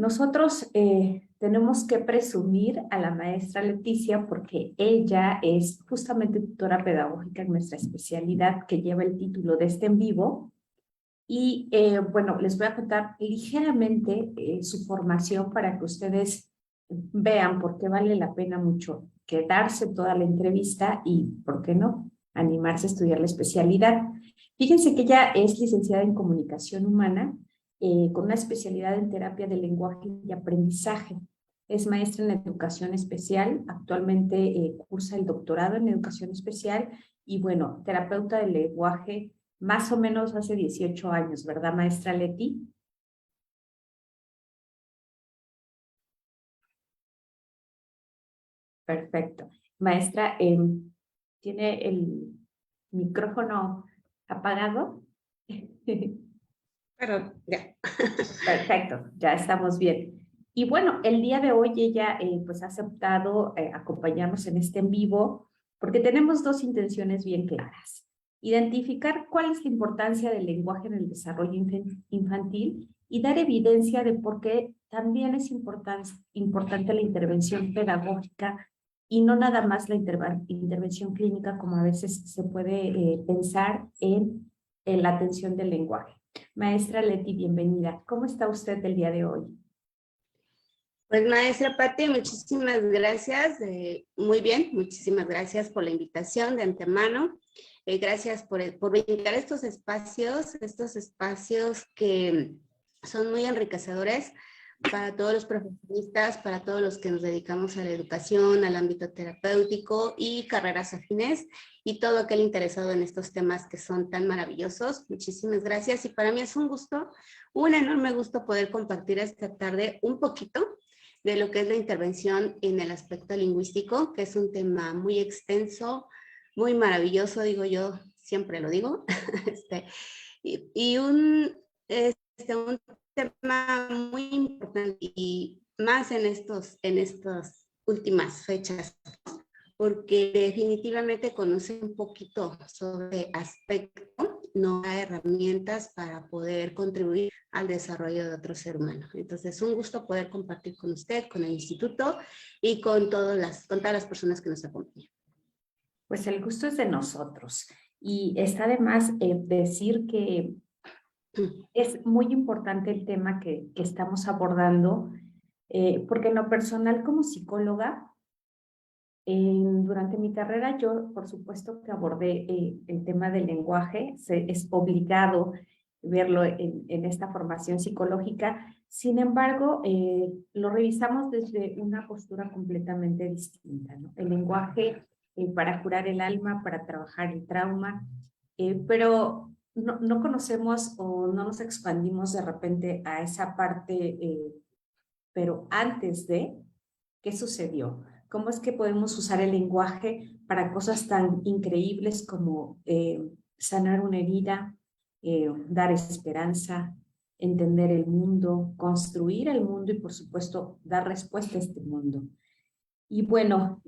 Nosotros tenemos que presumir a la maestra Leticia porque ella es justamente tutora pedagógica en nuestra especialidad que lleva el título de este en vivo. Y bueno, les voy a contar ligeramente su formación para que ustedes vean por qué vale la pena mucho quedarse toda la entrevista y, ¿por qué no?, animarse a estudiar la especialidad. Fíjense que ella es licenciada en comunicación humana con una especialidad en terapia del lenguaje y aprendizaje. Es maestra en educación especial, actualmente cursa el doctorado en educación especial y bueno, terapeuta del lenguaje más o menos hace 18 años, ¿verdad, maestra Leti? Perfecto. Maestra, ¿tiene el micrófono apagado? Pero ya. Perfecto, ya estamos bien. Y bueno, el día de hoy ella pues ha aceptado acompañarnos en este en vivo porque tenemos dos intenciones bien claras. Identificar cuál es la importancia del lenguaje en el desarrollo infantil y dar evidencia de por qué también es importante la intervención pedagógica y no nada más la intervención clínica como a veces se puede pensar en la atención del lenguaje. Maestra Leti, bienvenida. ¿Cómo está usted el día de hoy? Pues maestra Patti, muchísimas gracias. Muy bien, muchísimas gracias por la invitación de antemano. Gracias por brindar estos espacios que son muy enriquecedores para todos los profesionistas, para todos los que nos dedicamos a la educación, al ámbito terapéutico y carreras afines y todo aquel interesado en estos temas que son tan maravillosos. Muchísimas gracias y para mí es un enorme gusto poder compartir esta tarde un poquito de lo que es la intervención en el aspecto lingüístico, que es un tema muy extenso, muy maravilloso, digo yo, siempre lo digo, un tema muy importante y más en estas últimas fechas, porque definitivamente conoce un poquito sobre aspecto, no hay herramientas para poder contribuir al desarrollo de otro ser humano. Entonces, un gusto poder compartir con usted, con el instituto y con todas las personas que nos acompañan. Pues el gusto es de nosotros y está de más decir que es muy importante el tema que estamos abordando, porque en lo personal como psicóloga, durante mi carrera yo por supuesto que abordé el tema del lenguaje, es obligado verlo en esta formación psicológica. Sin embargo, lo revisamos desde una postura completamente distinta, ¿no? El lenguaje para curar el alma, para trabajar el trauma, pero no conocemos o no nos expandimos de repente a esa parte, pero antes de, ¿qué sucedió? ¿Cómo es que podemos usar el lenguaje para cosas tan increíbles como sanar una herida, dar esperanza, entender el mundo, construir el mundo y por supuesto dar respuesta a este mundo? Y bueno,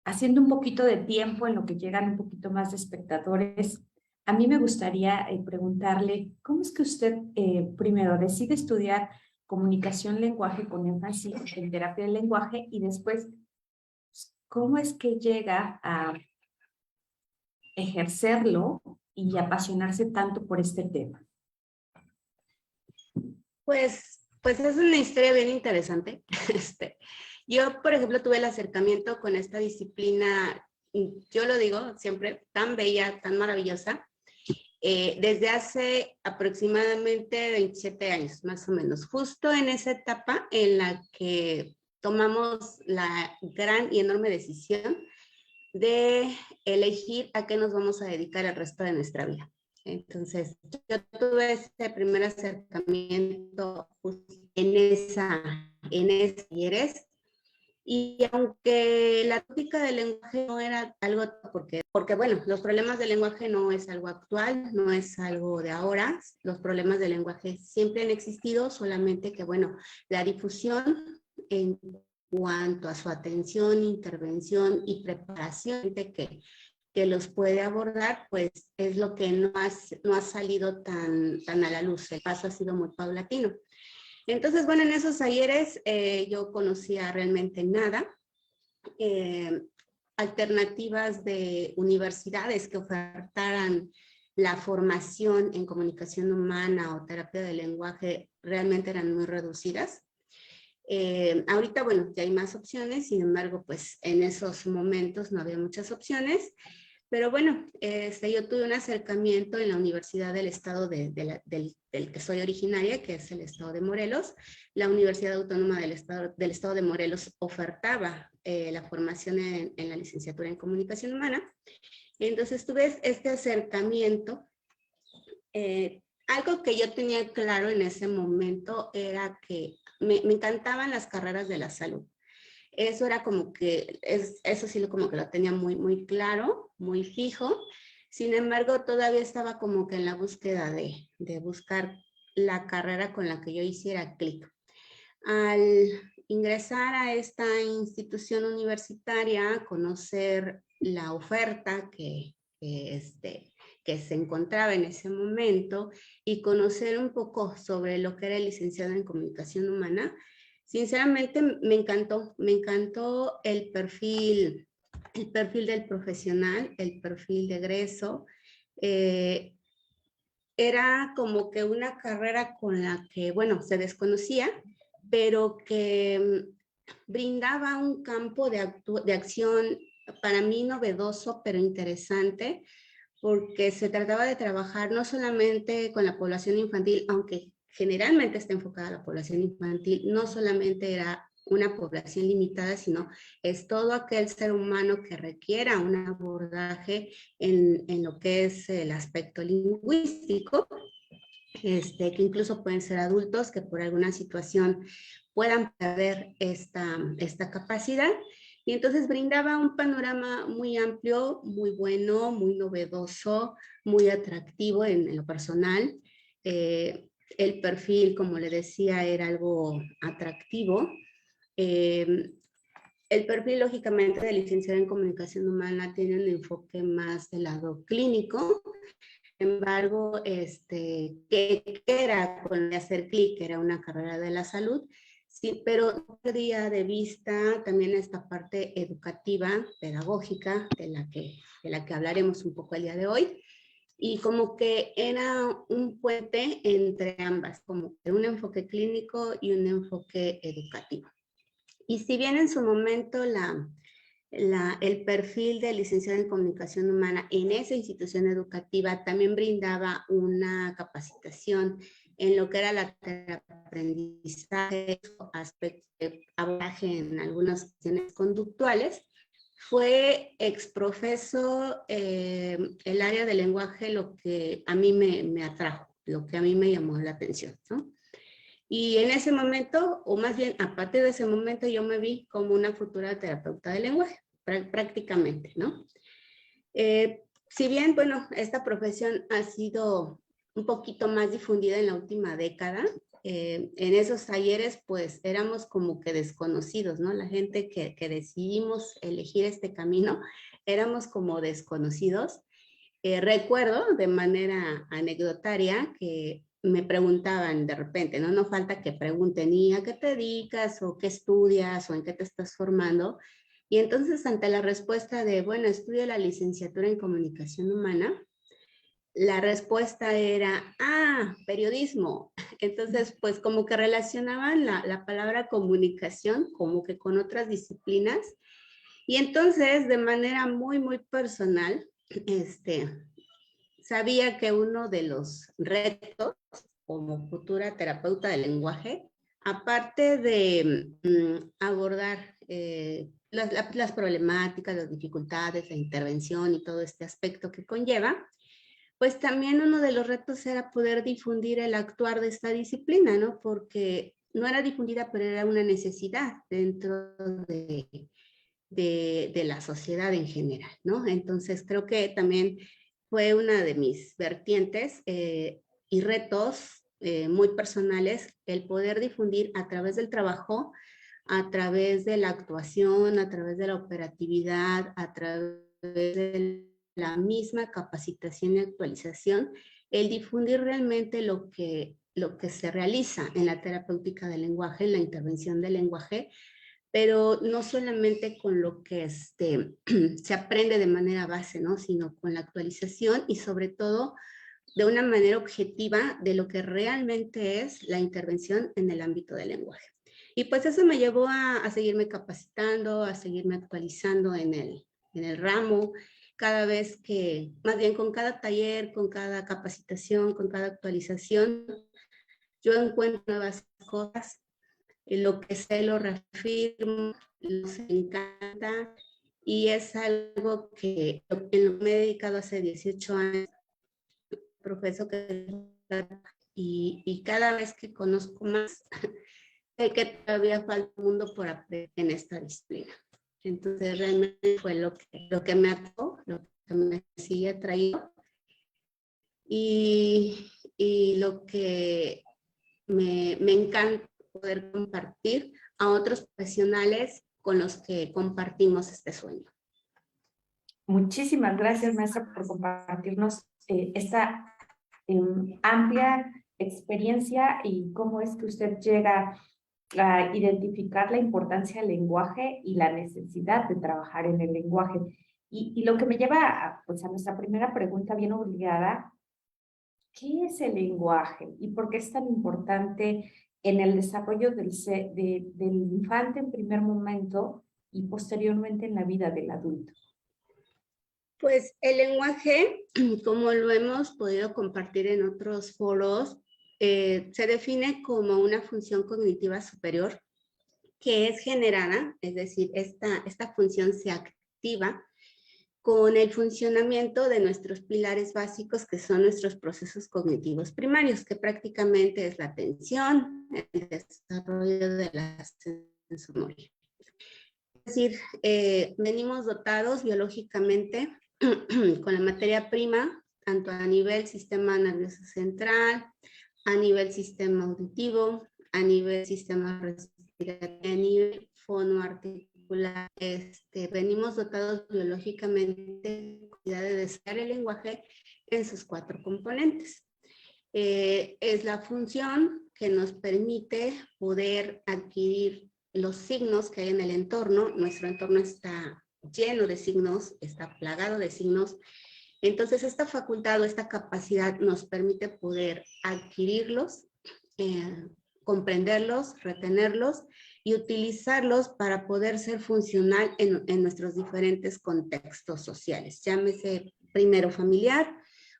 haciendo un poquito de tiempo en lo que llegan un poquito más de espectadores, a mí me gustaría preguntarle, ¿cómo es que usted primero decide estudiar comunicación lenguaje con énfasis en terapia del lenguaje y después, cómo es que llega a ejercerlo y apasionarse tanto por este tema? Pues es una historia bien interesante. Yo, por ejemplo, tuve el acercamiento con esta disciplina, yo lo digo siempre, tan bella, tan maravillosa, desde hace aproximadamente 27 años, más o menos, justo en esa etapa en la que tomamos la gran y enorme decisión de elegir a qué nos vamos a dedicar el resto de nuestra vida. Entonces, yo tuve ese primer acercamiento en ese talleres, y aunque la tópica del lenguaje no era algo, porque bueno, los problemas del lenguaje no es algo actual, no es algo de ahora, los problemas del lenguaje siempre han existido, solamente que bueno, la difusión en cuanto a su atención, intervención y preparación de que los puede abordar, pues es lo que no ha salido tan a la luz. El paso ha sido muy paulatino. Entonces, bueno, en esos talleres yo conocía realmente nada. Alternativas de universidades que ofertaran la formación en comunicación humana o terapia del lenguaje realmente eran muy reducidas. Ahorita, bueno, ya hay más opciones, sin embargo, pues en esos momentos no había muchas opciones. Pero bueno, yo tuve un acercamiento en la Universidad del Estado del que soy originaria, que es el Estado de Morelos. La Universidad Autónoma del Estado de Morelos ofertaba la formación en la licenciatura en Comunicación Humana. Entonces tuve este acercamiento. Algo que yo tenía claro en ese momento era que me encantaban las carreras de la salud. Eso era como que, eso sí como que lo tenía muy, muy claro, muy fijo. Sin embargo, todavía estaba como que en la búsqueda de buscar la carrera con la que yo hiciera clic. Al ingresar a esta institución universitaria, conocer la oferta que se encontraba en ese momento y conocer un poco sobre lo que era el licenciado en comunicación humana, sinceramente me encantó el perfil del profesional, el perfil de egreso. Era como que una carrera con la que, bueno, se desconocía, pero que brindaba un campo de acción para mí novedoso, pero interesante, porque se trataba de trabajar no solamente con la población infantil, aunque generalmente está enfocada a la población infantil, no solamente era una población limitada, sino es todo aquel ser humano que requiera un abordaje en lo que es el aspecto lingüístico, que incluso pueden ser adultos que por alguna situación puedan perder esta capacidad. Y entonces brindaba un panorama muy amplio, muy bueno, muy novedoso, muy atractivo en lo personal. El perfil, como le decía, era algo atractivo. El perfil, lógicamente, de licenciado en comunicación humana tiene un enfoque más del lado clínico. Sin embargo, que era con hacer clic, era una carrera de la salud, sí, pero no perdía de vista también esta parte educativa, pedagógica, de la que hablaremos un poco el día de hoy, y como que era un puente entre ambas, como que un enfoque clínico y un enfoque educativo. Y si bien en su momento el perfil de licenciado en comunicación humana en esa institución educativa también brindaba una capacitación en lo que era la terapia de aprendizaje, aspectos de abordaje en algunas cuestiones conductuales, fue exprofeso el área del lenguaje lo que a mí me atrajo, lo que a mí me llamó la atención, ¿no? Y en ese momento, o más bien a partir de ese momento, yo me vi como una futura terapeuta del lenguaje, prácticamente, ¿no? Si bien, bueno, esta profesión ha sido un poquito más difundida en la última década, en esos talleres, pues éramos como que desconocidos, ¿no? La gente que decidimos elegir este camino, éramos como desconocidos. Recuerdo de manera anecdotaria que me preguntaban de repente, ¿no? No falta que pregunten, ¿y a qué te dedicas? ¿O qué estudias? ¿O en qué te estás formando? Y entonces, ante la respuesta de, bueno, estudio la licenciatura en comunicación humana, la respuesta era, periodismo. Entonces, pues como que relacionaban la palabra comunicación como que con otras disciplinas. Y entonces, de manera muy, muy personal, sabía que uno de los retos como futura terapeuta del lenguaje, aparte de abordar las problemáticas, las dificultades, la intervención y todo este aspecto que conlleva, pues también uno de los retos era poder difundir el actuar de esta disciplina, ¿no? Porque no era difundida, pero era una necesidad dentro de la sociedad en general, ¿no? Entonces creo que también fue una de mis vertientes y retos muy personales el poder difundir a través del trabajo, a través de la actuación, a través de la operatividad, a través de la misma capacitación y actualización, el difundir realmente lo que lo que se realiza en la terapéutica del lenguaje, en la intervención del lenguaje, pero no solamente con lo que se aprende de manera base, ¿no? Sino con la actualización y sobre todo de una manera objetiva de lo que realmente es la intervención en el ámbito del lenguaje. Y pues eso me llevó a seguirme capacitando, a seguirme actualizando en el ramo, cada vez que, más bien con cada taller, con cada capacitación, con cada actualización, yo encuentro nuevas cosas, lo que sé lo reafirmo, nos encanta y es algo que en lo que me he dedicado hace 18 años, profesor y cada vez que conozco más, sé que todavía falta un mundo por aprender en esta disciplina. Entonces realmente fue lo que me ató, lo que me sigue atrayendo y lo que me encanta poder compartir a otros profesionales con los que compartimos este sueño. Muchísimas gracias, maestra, por compartirnos esta amplia experiencia y cómo es que usted llega a identificar la importancia del lenguaje y la necesidad de trabajar en el lenguaje. Y lo que me lleva pues, a nuestra primera pregunta bien obligada, ¿qué es el lenguaje y por qué es tan importante en el desarrollo del infante en primer momento y posteriormente en la vida del adulto? Pues el lenguaje, como lo hemos podido compartir en otros foros, se define como una función cognitiva superior que es generada, es decir, esta función se activa con el funcionamiento de nuestros pilares básicos, que son nuestros procesos cognitivos primarios, que prácticamente es la atención, el desarrollo de la sensomoría. Es decir, venimos dotados biológicamente con la materia prima, tanto a nivel sistema nervioso central, a nivel sistema auditivo, a nivel sistema respiratorio, a nivel fonoarticular. Venimos dotados biológicamente con la capacidad de desarrollar el lenguaje en sus 4 componentes. Es la función que nos permite poder adquirir los signos que hay en el entorno. Nuestro entorno está lleno de signos, está plagado de signos. Entonces, esta facultad o esta capacidad nos permite poder adquirirlos, comprenderlos, retenerlos y utilizarlos para poder ser funcional en nuestros diferentes contextos sociales. Llámese primero familiar,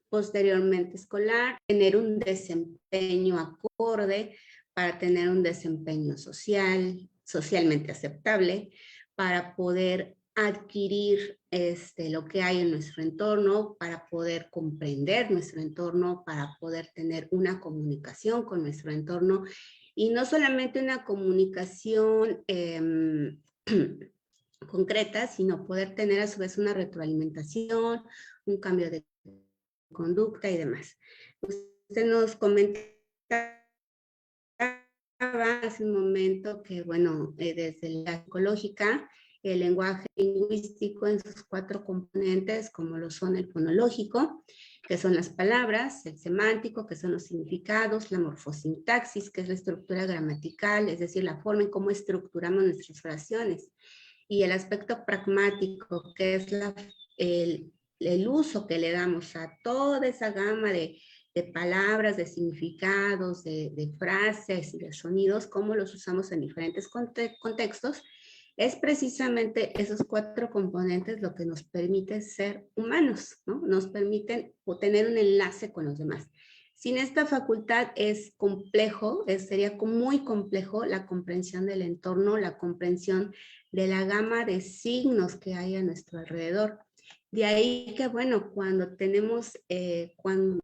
posteriormente escolar, tener un desempeño acorde para tener un desempeño social, socialmente aceptable, para poder adquirir lo que hay en nuestro entorno, para poder comprender nuestro entorno, para poder tener una comunicación con nuestro entorno y no solamente una comunicación concreta, sino poder tener a su vez una retroalimentación, un cambio de conducta y demás. Usted nos comentaba hace un momento que, bueno, desde la psicológica, el lenguaje lingüístico en sus 4 componentes, como lo son el fonológico, que son las palabras, el semántico, que son los significados, la morfosintaxis, que es la estructura gramatical, es decir, la forma en cómo estructuramos nuestras oraciones, y el aspecto pragmático, que es el uso que le damos a toda esa gama de palabras, de significados, de frases y de sonidos, cómo los usamos en diferentes contextos, es precisamente esos 4 componentes lo que nos permite ser humanos, ¿no? Nos permiten tener un enlace con los demás. Sin esta facultad es complejo, sería muy complejo la comprensión del entorno, la comprensión de la gama de signos que hay a nuestro alrededor. De ahí que, bueno, cuando tenemos, cuando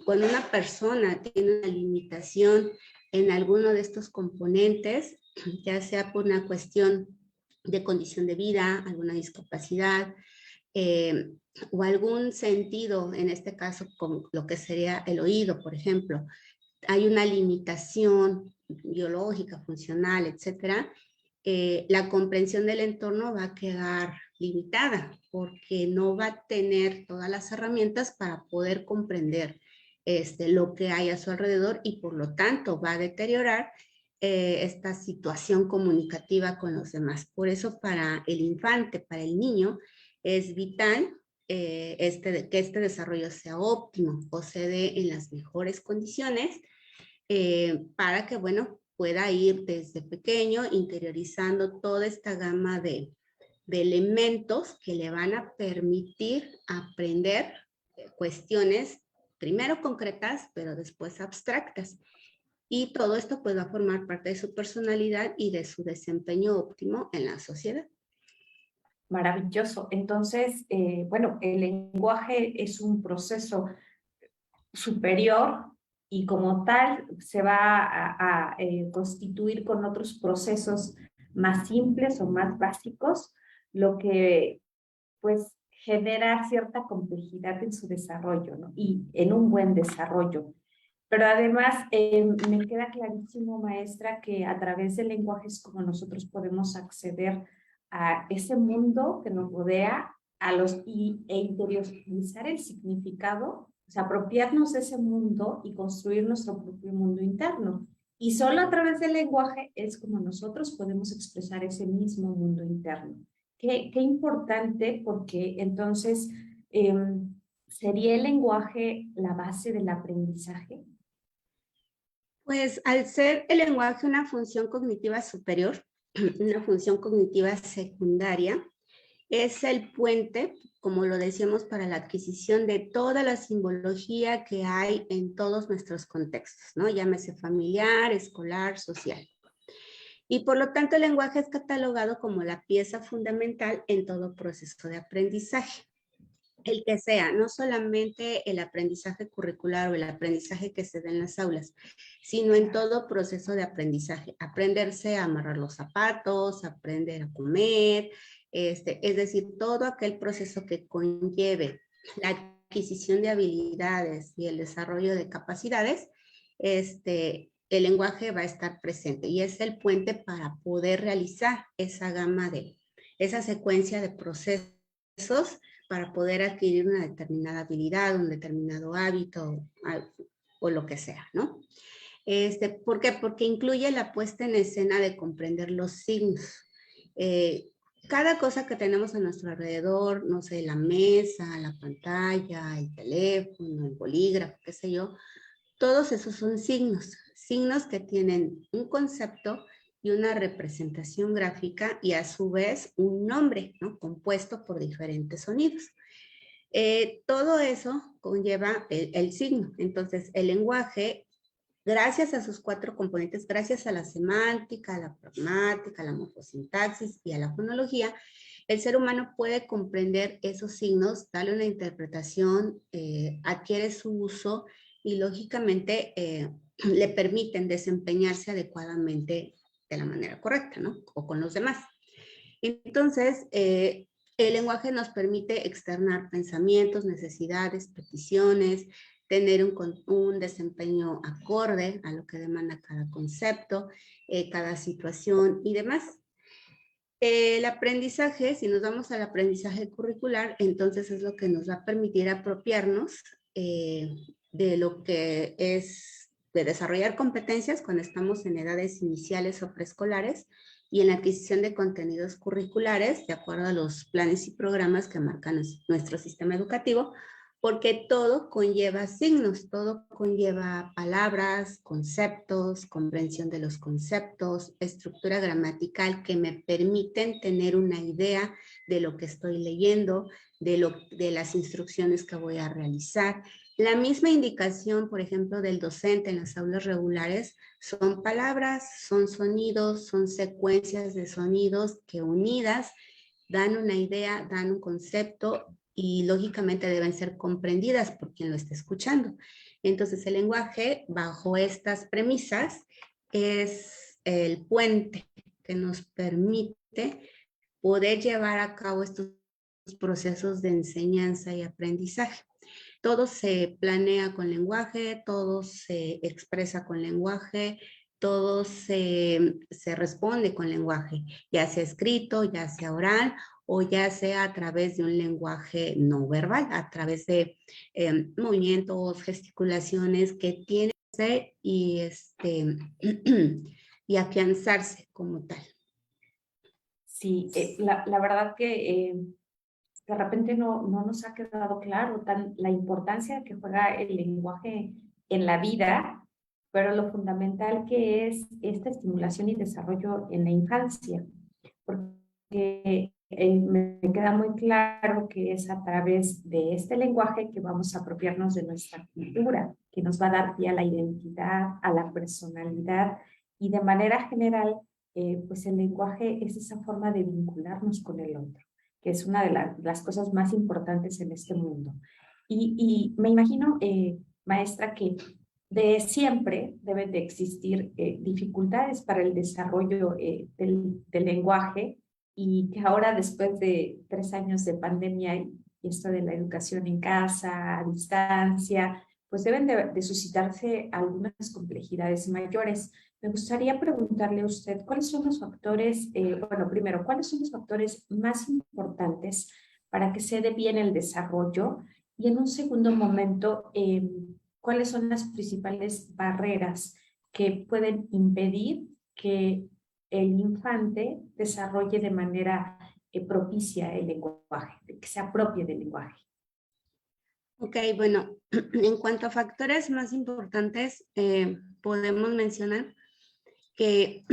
una persona tiene una limitación en alguno de estos componentes, ya sea por una cuestión de condición de vida, alguna discapacidad, o algún sentido, en este caso con lo que sería el oído, por ejemplo, hay una limitación biológica, funcional, etcétera, la comprensión del entorno va a quedar limitada porque no va a tener todas las herramientas para poder comprender lo que hay a su alrededor y por lo tanto va a deteriorar esta situación comunicativa con los demás. Por eso para el infante, para el niño, es vital que este desarrollo sea óptimo o se dé en las mejores condiciones para que, bueno, pueda ir desde pequeño interiorizando toda esta gama de elementos que le van a permitir aprender cuestiones primero concretas, pero después abstractas. Y todo esto pues va a formar parte de su personalidad y de su desempeño óptimo en la sociedad. Maravilloso. Entonces, bueno, el lenguaje es un proceso superior y como tal se va a constituir con otros procesos más simples o más básicos, lo que pues genera cierta complejidad en su desarrollo, ¿no? Y en un buen desarrollo. Pero además me queda clarísimo, maestra, que a través del lenguaje es como nosotros podemos acceder a ese mundo que nos rodea e interiorizar el significado, o sea, apropiarnos de ese mundo y construir nuestro propio mundo interno. Y solo a través del lenguaje es como nosotros podemos expresar ese mismo mundo interno. Qué importante porque entonces ¿sería el lenguaje la base del aprendizaje? Pues al ser el lenguaje una función cognitiva superior, una función cognitiva secundaria, es el puente, como lo decíamos, para la adquisición de toda la simbología que hay en todos nuestros contextos, ¿no? Llámese familiar, escolar, social. Y por lo tanto el lenguaje es catalogado como la pieza fundamental en todo proceso de aprendizaje. El que sea, no solamente el aprendizaje curricular o el aprendizaje que se da en las aulas, sino en todo proceso de aprendizaje. Aprenderse a amarrar los zapatos, aprender a comer, es decir, todo aquel proceso que conlleve la adquisición de habilidades y el desarrollo de capacidades, el lenguaje va a estar presente y es el puente para poder realizar esa gama esa secuencia de procesos para poder adquirir una determinada habilidad, un determinado hábito o lo que sea, ¿no? ¿Por qué? Porque incluye la puesta en escena de comprender los signos. Cada cosa que tenemos a nuestro alrededor, no sé, la mesa, la pantalla, el teléfono, el bolígrafo, qué sé yo, todos esos son signos, signos que tienen un concepto y una representación gráfica y a su vez un nombre, ¿no? Compuesto por diferentes sonidos. Todo eso conlleva el signo. Entonces, el lenguaje, gracias a sus 4 componentes, gracias a la semántica, a la pragmática, a la morfosintaxis y a la fonología, el ser humano puede comprender esos signos, darle una interpretación, adquiere su uso y lógicamente le permiten desempeñarse adecuadamente de la manera correcta, ¿no? O con los demás. Entonces, el lenguaje nos permite externar pensamientos, necesidades, peticiones, tener un desempeño acorde a lo que demanda cada concepto, cada situación y demás. El aprendizaje, si nos vamos al aprendizaje curricular, entonces es lo que nos va a permitir apropiarnos de lo que es de desarrollar competencias cuando estamos en edades iniciales o preescolares y en la adquisición de contenidos curriculares de acuerdo a los planes y programas que marcan nuestro sistema educativo, porque todo conlleva signos, todo conlleva palabras, conceptos, comprensión de los conceptos, estructura gramatical que me permiten tener una idea de lo que estoy leyendo, de las instrucciones que voy a realizar. La misma indicación, por ejemplo, del docente en las aulas regulares son palabras, son sonidos, son secuencias de sonidos que unidas dan una idea, dan un concepto y lógicamente deben ser comprendidas por quien lo está escuchando. Entonces el lenguaje, bajo estas premisas, es el puente que nos permite poder llevar a cabo estos procesos de enseñanza y aprendizaje. Todo se planea con lenguaje, todo se expresa con lenguaje, todo se responde con lenguaje, ya sea escrito, ya sea oral o ya sea a través de un lenguaje no verbal, a través de movimientos, gesticulaciones que tienen que ser y afianzarse como tal. Sí, la verdad que de repente no nos ha quedado claro la importancia que juega el lenguaje en la vida, pero lo fundamental que es esta estimulación y desarrollo en la infancia, porque me queda muy claro que es a través de este lenguaje que vamos a apropiarnos de nuestra cultura, que nos va a dar pie a la identidad, a la personalidad y de manera general, pues el lenguaje es esa forma de vincularnos con el otro, que es una de las cosas más importantes en este mundo. Y me imagino, maestra, que de siempre deben de existir dificultades para el desarrollo del lenguaje y que ahora después de 3 años de pandemia y esto de la educación en casa, a distancia, pues deben de suscitarse algunas complejidades mayores. Me gustaría preguntarle a usted, ¿cuáles son los factores, bueno, primero, ¿cuáles son los factores más importantes para que se dé bien el desarrollo? Y en un segundo momento, ¿cuáles son las principales barreras que pueden impedir que el infante desarrolle de manera propicia el lenguaje, que se apropie del lenguaje? Ok, bueno, en cuanto a factores más importantes, podemos mencionar que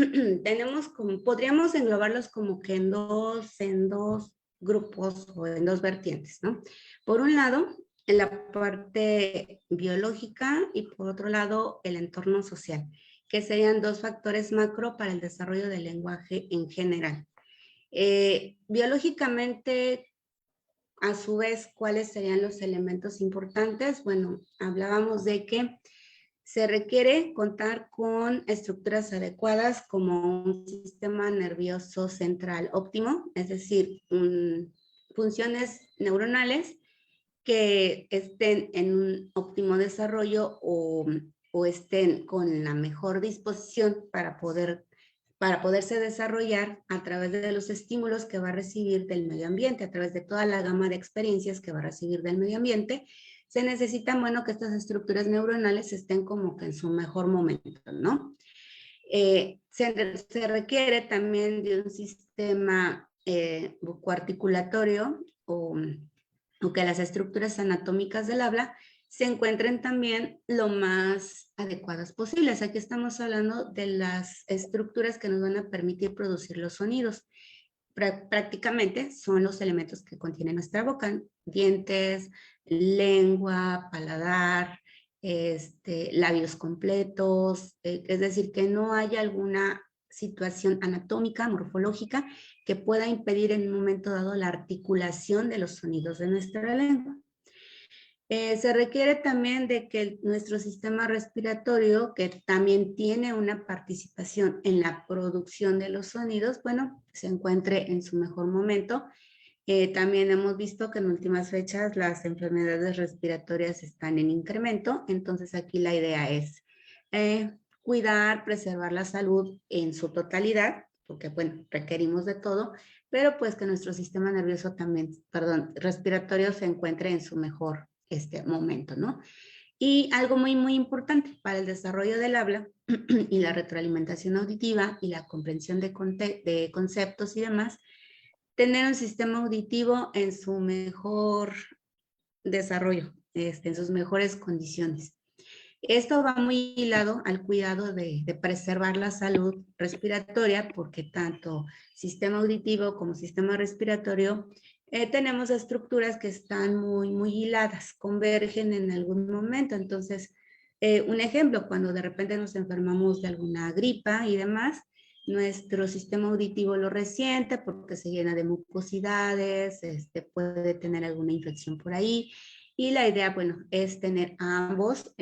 tenemos como, podríamos englobarlos como que en dos grupos o en dos vertientes, ¿no? Por un lado, en la parte biológica y por otro lado, el entorno social, que serían dos factores macro para el desarrollo del lenguaje en general. Biológicamente, a su vez, ¿cuáles serían los elementos importantes? Bueno, hablábamos de que se requiere contar con estructuras adecuadas como un sistema nervioso central óptimo, es decir, funciones neuronales que estén en un óptimo desarrollo o estén con la mejor disposición para poderse desarrollar a través de los estímulos que va a recibir del medio ambiente, a través de toda la gama de experiencias que va a recibir del medio ambiente. Se necesitan, bueno, que estas estructuras neuronales estén como que en su mejor momento, ¿no? Se requiere también de un sistema bucoarticulatorio o que las estructuras anatómicas del habla se encuentren también lo más adecuadas posibles. Aquí estamos hablando de las estructuras que nos van a permitir producir los sonidos. Prácticamente son los elementos que contiene nuestra boca: dientes, lengua, paladar, labios completos, es decir, que no haya alguna situación anatómica, morfológica, que pueda impedir en un momento dado la articulación de los sonidos de nuestra lengua. Se requiere también de que nuestro sistema respiratorio, que también tiene una participación en la producción de los sonidos, bueno, se encuentre en su mejor momento. También hemos visto que en últimas fechas las enfermedades respiratorias están en incremento, entonces aquí la idea es cuidar, preservar la salud en su totalidad, porque bueno, requerimos de todo, pero pues que nuestro sistema nervioso también, perdón, respiratorio se encuentre en su mejor momento, ¿no? Y algo muy, muy importante para el desarrollo del habla y la retroalimentación auditiva y la comprensión de conceptos y demás, tener un sistema auditivo en su mejor desarrollo, en sus mejores condiciones. Esto va muy hilado al cuidado de preservar la salud respiratoria, porque tanto sistema auditivo como sistema respiratorio tenemos estructuras que están muy, muy hiladas, convergen en algún momento. Entonces, un ejemplo, cuando de repente nos enfermamos de alguna gripa y demás, nuestro sistema auditivo lo resiente porque se llena de mucosidades, puede tener alguna infección por ahí. Y la idea, bueno, es tener a ambos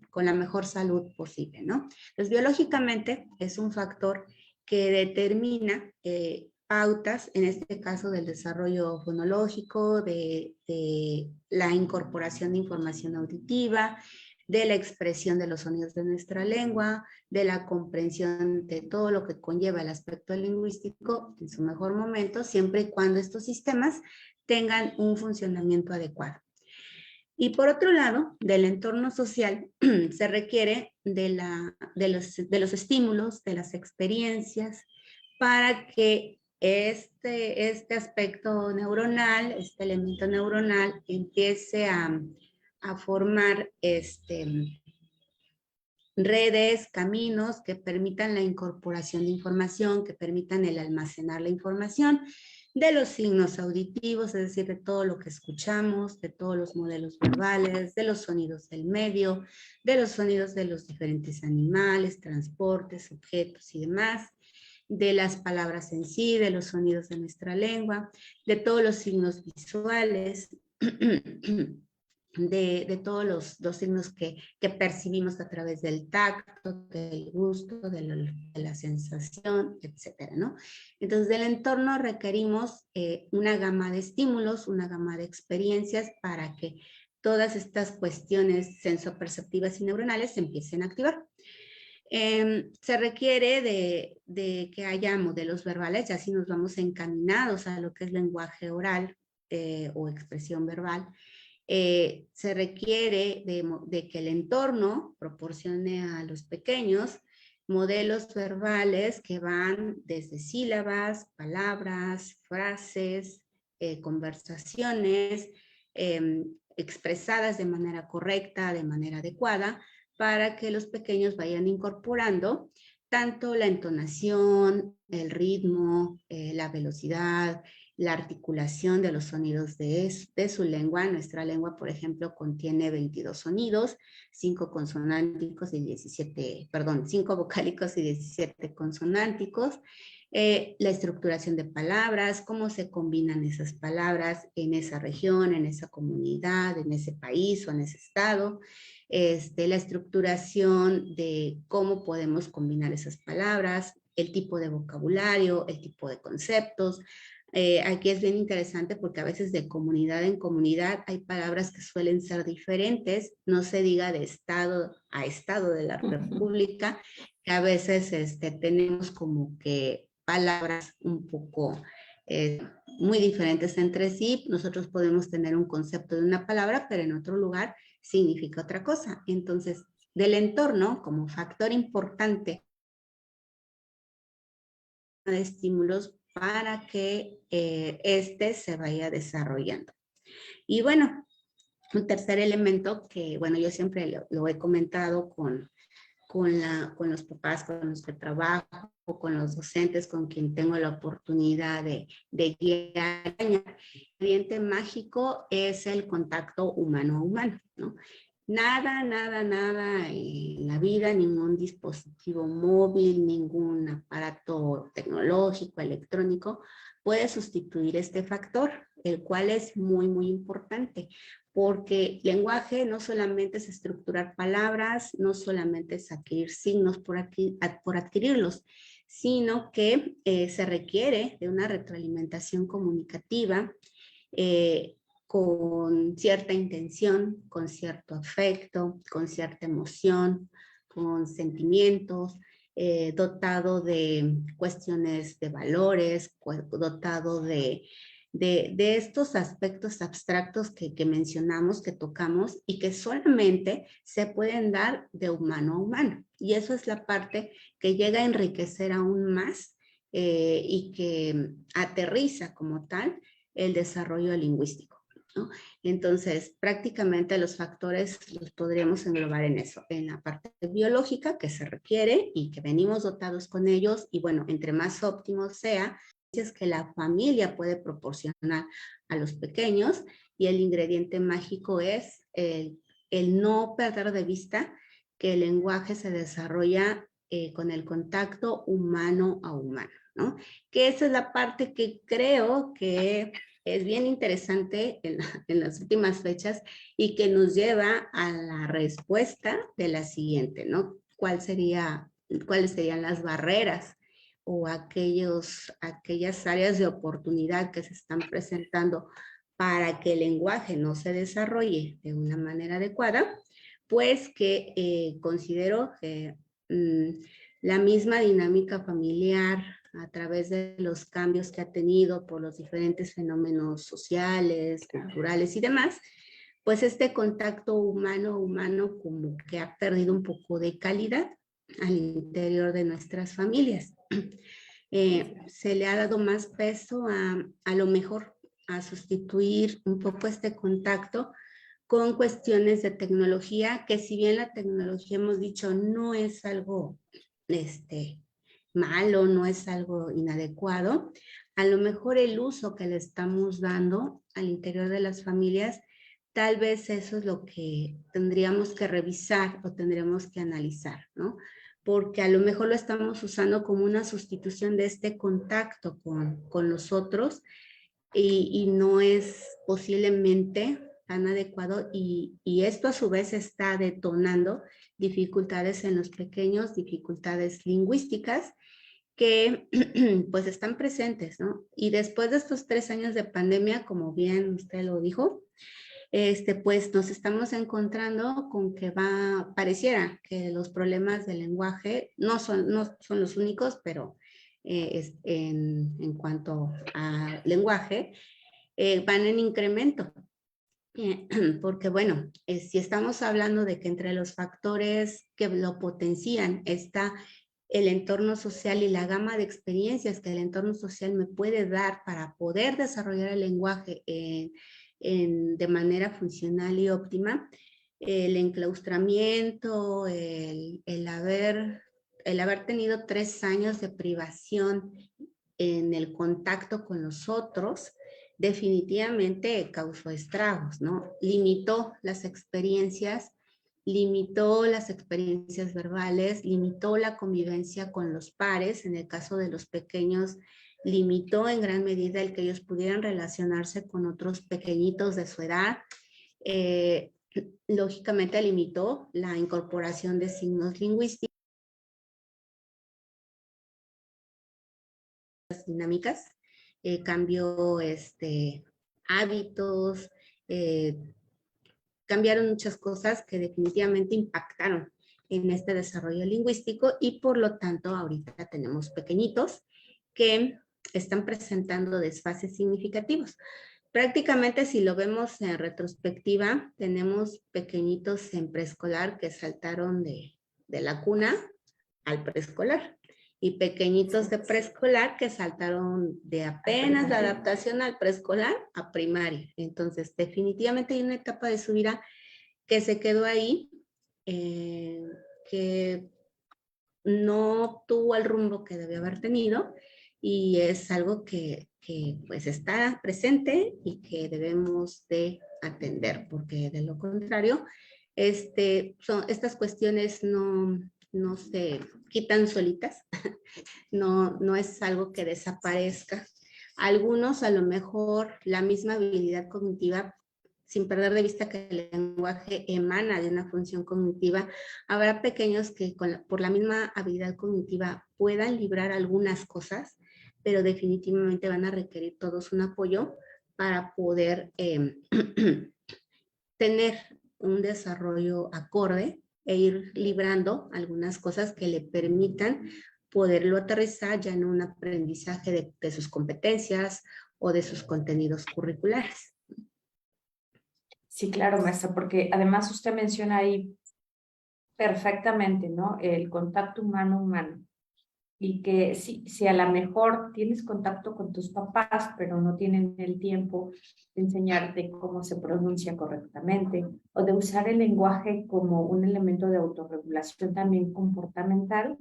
con la mejor salud posible, ¿no? Entonces, biológicamente es un factor que determina pautas, en este caso del desarrollo fonológico, de la incorporación de información auditiva, de la expresión de los sonidos de nuestra lengua, de la comprensión de todo lo que conlleva el aspecto lingüístico en su mejor momento, siempre y cuando estos sistemas tengan un funcionamiento adecuado. Y por otro lado, del entorno social se requiere de los estímulos, de las experiencias, para que este aspecto neuronal, este elemento neuronal, empiece a formar redes, caminos que permitan la incorporación de información, que permitan el almacenar la información de los signos auditivos, es decir, de todo lo que escuchamos, de todos los modelos verbales, de los sonidos del medio, de los sonidos de los diferentes animales, transportes, objetos y demás, de las palabras en sí, de los sonidos de nuestra lengua, de todos los signos visuales, de todos los signos que percibimos a través del tacto, del gusto, de la sensación, etcétera, ¿no? Entonces, del entorno requerimos una gama de estímulos, una gama de experiencias para que todas estas cuestiones sensoperceptivas y neuronales se empiecen a activar. Se requiere de que haya modelos verbales, ya si nos vamos encaminados a lo que es lenguaje oral o expresión verbal. Se requiere de que el entorno proporcione a los pequeños modelos verbales que van desde sílabas, palabras, frases, conversaciones, expresadas de manera correcta, de manera adecuada, para que los pequeños vayan incorporando tanto la entonación, el ritmo, la velocidad, la articulación de los sonidos de su lengua. Nuestra lengua, por ejemplo, contiene 22 sonidos, 5 consonánticos y 5 vocálicos y 17 consonánticos. La estructuración de palabras, cómo se combinan esas palabras en esa región, en esa comunidad, en ese país o en ese estado. La estructuración de cómo podemos combinar esas palabras, el tipo de vocabulario, el tipo de conceptos. Aquí es bien interesante porque a veces de comunidad en comunidad hay palabras que suelen ser diferentes, no se diga de estado a estado de la República, que a veces tenemos como que palabras un poco muy diferentes entre sí. Nosotros podemos tener un concepto de una palabra, pero en otro lugar significa otra cosa. Entonces, del entorno como factor importante de estímulos para que se vaya desarrollando. Y bueno, un tercer elemento que, bueno, yo siempre lo he comentado con los papás con los que trabajo, con los docentes con quien tengo la oportunidad de guiar. El ingrediente mágico es el contacto humano a humano, ¿no? Nada en la vida, ningún dispositivo móvil, ningún aparato tecnológico, electrónico, puede sustituir este factor, el cual es muy importante, porque lenguaje no solamente es estructurar palabras, no solamente es adquirir signos por adquirirlos, sino que se requiere de una retroalimentación comunicativa, con cierta intención, con cierto afecto, con cierta emoción, con sentimientos, dotado de cuestiones de valores, dotado de estos aspectos abstractos que mencionamos, que tocamos y que solamente se pueden dar de humano a humano. Y eso es la parte que llega a enriquecer aún más y que aterriza como tal el desarrollo lingüístico, ¿no? Entonces, prácticamente los factores los podríamos englobar en eso, en la parte biológica que se requiere y que venimos dotados con ellos, y bueno, entre más óptimo sea, es que la familia puede proporcionar a los pequeños, y el ingrediente mágico es el no perder de vista que el lenguaje se desarrolla con el contacto humano a humano, ¿no? Que esa es la parte que creo que es bien interesante en las últimas fechas y que nos lleva a la respuesta de la siguiente, ¿no? ¿Cuáles serían las barreras o aquellas áreas de oportunidad que se están presentando para que el lenguaje no se desarrolle de una manera adecuada? pues que considero que la misma dinámica familiar a través de los cambios que ha tenido por los diferentes fenómenos sociales, culturales y demás, pues este contacto humano como que ha perdido un poco de calidad al interior de nuestras familias. Se le ha dado más peso a lo mejor a sustituir un poco este contacto con cuestiones de tecnología, que si bien la tecnología hemos dicho no es algo malo, no es algo inadecuado, a lo mejor el uso que le estamos dando al interior de las familias, tal vez eso es lo que tendríamos que revisar o tendríamos que analizar, ¿no? Porque a lo mejor lo estamos usando como una sustitución de este contacto con los otros y no es posiblemente tan adecuado y esto a su vez está detonando dificultades en los pequeños, dificultades lingüísticas que pues están presentes, ¿no? Y después de estos 3 años de pandemia, como bien usted lo dijo, pues nos estamos encontrando con que pareciera que los problemas del lenguaje no son los únicos, pero en cuanto a lenguaje, van en incremento. Porque bueno, si estamos hablando de que entre los factores que lo potencian está el entorno social y la gama de experiencias que el entorno social me puede dar para poder desarrollar el lenguaje de manera funcional y óptima, el enclaustramiento, el haber tenido 3 años de privación en el contacto con los otros, definitivamente causó estragos, ¿no? Limitó las experiencias verbales, limitó la convivencia con los pares, en el caso de los pequeños, limitó en gran medida el que ellos pudieran relacionarse con otros pequeñitos de su edad, lógicamente limitó la incorporación de signos lingüísticos, dinámicas, cambió hábitos, eh, cambiaron muchas cosas que definitivamente impactaron en este desarrollo lingüístico y por lo tanto ahorita tenemos pequeñitos que están presentando desfases significativos. Prácticamente si lo vemos en retrospectiva, tenemos pequeñitos en preescolar que saltaron de la cuna al preescolar y pequeñitos de preescolar que saltaron de apenas la adaptación al preescolar a primaria. Entonces, definitivamente hay una etapa de su vida que se quedó ahí, que no tuvo el rumbo que debió haber tenido y es algo que pues está presente y que debemos de atender, porque de lo contrario, estas cuestiones no se quitan solitas, no es algo que desaparezca. Algunos a lo mejor la misma habilidad cognitiva, sin perder de vista que el lenguaje emana de una función cognitiva, habrá pequeños que por la misma habilidad cognitiva puedan librar algunas cosas, pero definitivamente van a requerir todos un apoyo para poder tener un desarrollo acorde e ir librando algunas cosas que le permitan poderlo aterrizar ya en un aprendizaje de sus competencias o de sus contenidos curriculares. Sí, claro, maestra, porque además usted menciona ahí perfectamente, ¿no? El contacto humano-humano. Y que si a lo mejor tienes contacto con tus papás, pero no tienen el tiempo de enseñarte cómo se pronuncia correctamente o de usar el lenguaje como un elemento de autorregulación también comportamental,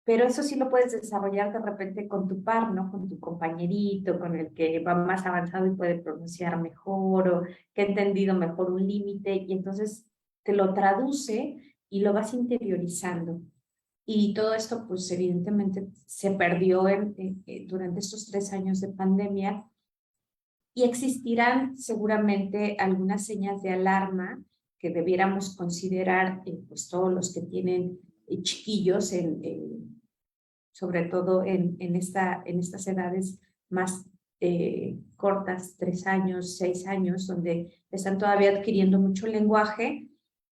pero eso sí lo puedes desarrollar de repente con tu par, ¿no? Con tu compañerito, con el que va más avanzado y puede pronunciar mejor o que ha entendido mejor un límite y entonces te lo traduce y lo vas interiorizando. Y todo esto, pues evidentemente se perdió durante estos 3 años de pandemia y existirán seguramente algunas señas de alarma que debiéramos considerar, pues todos los que tienen chiquillos, sobre todo en estas edades más cortas, 3 años, 6 años, donde están todavía adquiriendo mucho lenguaje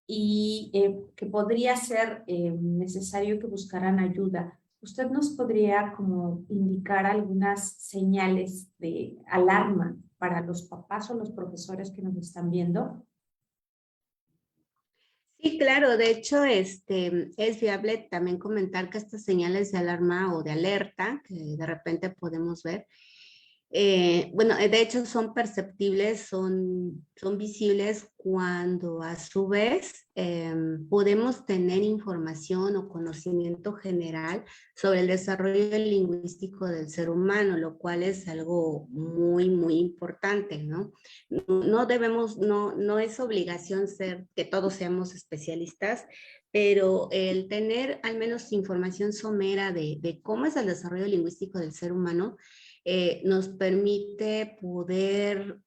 y que podría ser necesario que buscaran ayuda. ¿Usted nos podría como indicar algunas señales de alarma para los papás o los profesores que nos están viendo? Sí, claro, de hecho, es viable también comentar que estas señales de alarma o de alerta que de repente podemos ver, bueno, de hecho son perceptibles, son visibles cuando a su vez podemos tener información o conocimiento general sobre el desarrollo lingüístico del ser humano, lo cual es algo muy, muy importante, ¿no? No debemos, no es obligación ser que todos seamos especialistas, pero el tener al menos información somera de cómo es el desarrollo lingüístico del ser humano, nos permite poder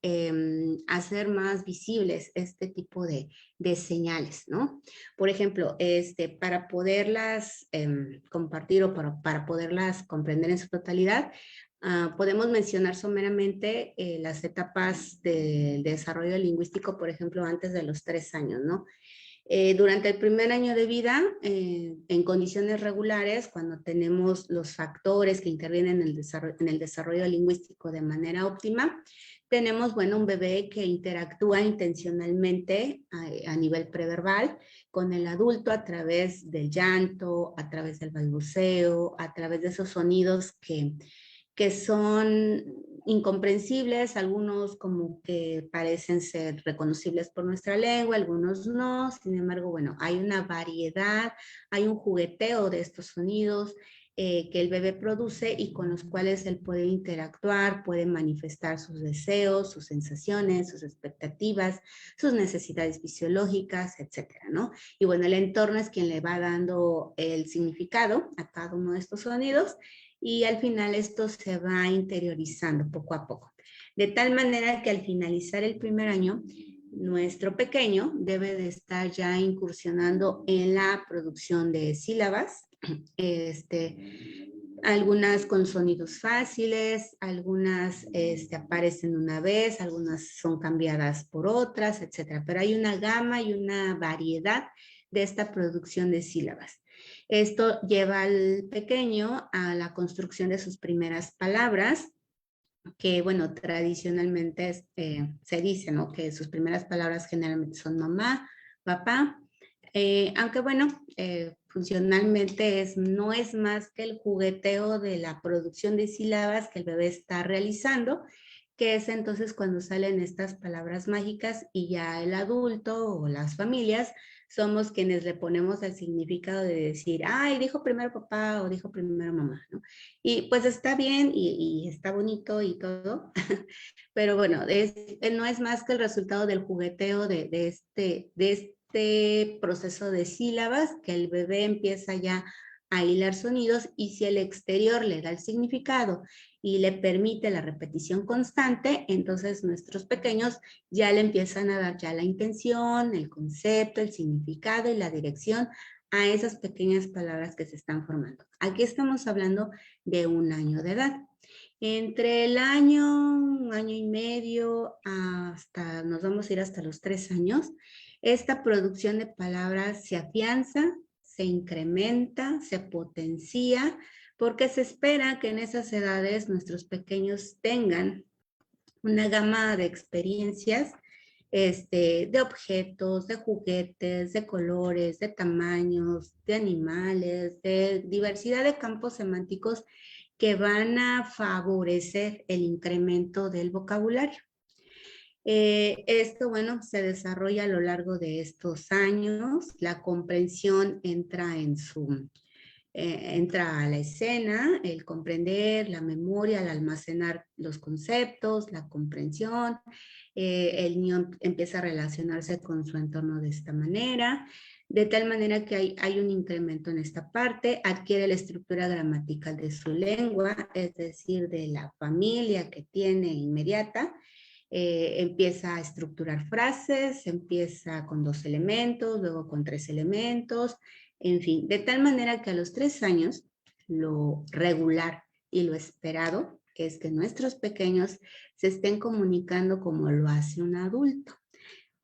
hacer más visibles este tipo de señales, ¿no? Por ejemplo, para poderlas compartir o para poderlas comprender en su totalidad, podemos mencionar someramente las etapas de desarrollo lingüístico, por ejemplo, antes de los 3 años, ¿no? Durante el primer año de vida, en condiciones regulares, cuando tenemos los factores que intervienen en el desarrollo lingüístico de manera óptima, tenemos, bueno, un bebé que interactúa intencionalmente a nivel preverbal con el adulto a través del llanto, a través del balbuceo, a través de esos sonidos que son incomprensibles, algunos como que parecen ser reconocibles por nuestra lengua, algunos no, sin embargo, bueno, hay una variedad, hay un jugueteo de estos sonidos que el bebé produce y con los cuales él puede interactuar, puede manifestar sus deseos, sus sensaciones, sus expectativas, sus necesidades fisiológicas, etcétera, ¿no? Y bueno, el entorno es quien le va dando el significado a cada uno de estos sonidos y al final esto se va interiorizando poco a poco. De tal manera que al finalizar el primer año, nuestro pequeño debe de estar ya incursionando en la producción de sílabas, algunas con sonidos fáciles, algunas aparecen una vez, algunas son cambiadas por otras, etcétera. Pero hay una gama y una variedad de esta producción de sílabas. Esto lleva al pequeño a la construcción de sus primeras palabras, que bueno, tradicionalmente se dice, ¿no? Que sus primeras palabras generalmente son mamá, papá, aunque bueno, funcionalmente no es más que el jugueteo de la producción de sílabas que el bebé está realizando, que es entonces cuando salen estas palabras mágicas y ya el adulto o las familias somos quienes le ponemos el significado de decir, ay, dijo primero papá o dijo primero mamá, ¿no? Y pues está bien y está bonito y todo, pero bueno, no es más que el resultado del jugueteo de este proceso de sílabas que el bebé empieza ya a hilar sonidos y si el exterior le da el significado y le permite la repetición constante, entonces nuestros pequeños ya le empiezan a dar ya la intención, el concepto, el significado y la dirección a esas pequeñas palabras que se están formando. Aquí estamos hablando de 1 año de edad. Entre el año, año y medio, hasta, nos vamos a ir hasta los 3 años, esta producción de palabras se afianza, se incrementa, se potencia, porque se espera que en esas edades nuestros pequeños tengan una gama de experiencias, de objetos, de juguetes, de colores, de tamaños, de animales, de diversidad de campos semánticos que van a favorecer el incremento del vocabulario. Esto, bueno, se desarrolla a lo largo de estos años, la comprensión entra entra a la escena, el comprender, la memoria, el almacenar los conceptos, la comprensión, el niño empieza a relacionarse con su entorno de esta manera, de tal manera que hay un incremento en esta parte, adquiere la estructura gramatical de su lengua, es decir, de la familia que tiene inmediata, empieza a estructurar frases, empieza con 2 elementos, luego con 3 elementos, en fin, de tal manera que a los 3 años, lo regular y lo esperado es que nuestros pequeños se estén comunicando como lo hace un adulto,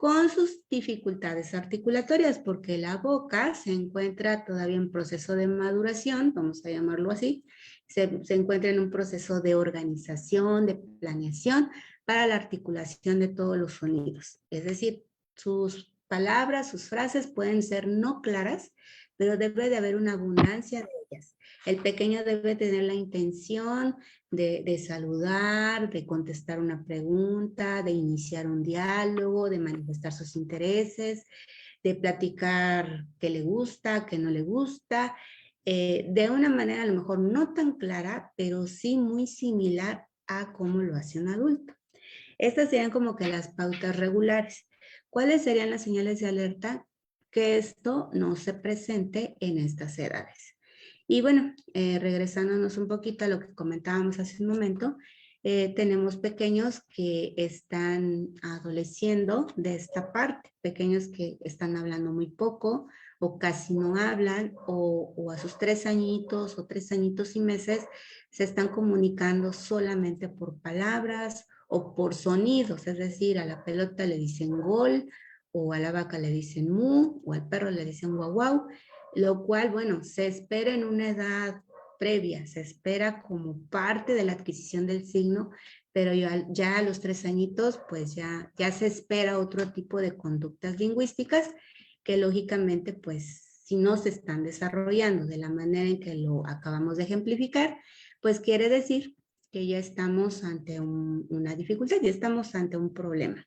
con sus dificultades articulatorias, porque la boca se encuentra todavía en proceso de maduración, vamos a llamarlo así, se encuentra en un proceso de organización, de planeación para la articulación de todos los sonidos. Es decir, sus palabras, sus frases pueden ser no claras, pero debe de haber una abundancia de ellas. El pequeño debe tener la intención de saludar, de contestar una pregunta, de iniciar un diálogo, de manifestar sus intereses, de platicar qué le gusta, qué no le gusta, de una manera a lo mejor no tan clara, pero sí muy similar a cómo lo hace un adulto. Estas serían como que las pautas regulares. ¿Cuáles serían las señales de alerta? Que esto no se presente en estas edades. Y bueno, regresándonos un poquito a lo que comentábamos hace un momento, tenemos pequeños que están adoleciendo de esta parte, pequeños que están hablando muy poco o casi no hablan o a sus 3 añitos o 3 añitos y meses se están comunicando solamente por palabras o por sonidos, es decir, a la pelota le dicen gol, o a la vaca le dicen mu, o al perro le dicen guau guau, lo cual, bueno, se espera en una edad previa, se espera como parte de la adquisición del signo, pero ya a los 3 añitos, pues ya se espera otro tipo de conductas lingüísticas que lógicamente, pues, si no se están desarrollando de la manera en que lo acabamos de ejemplificar, pues quiere decir que ya estamos ante una dificultad, ya estamos ante un problema.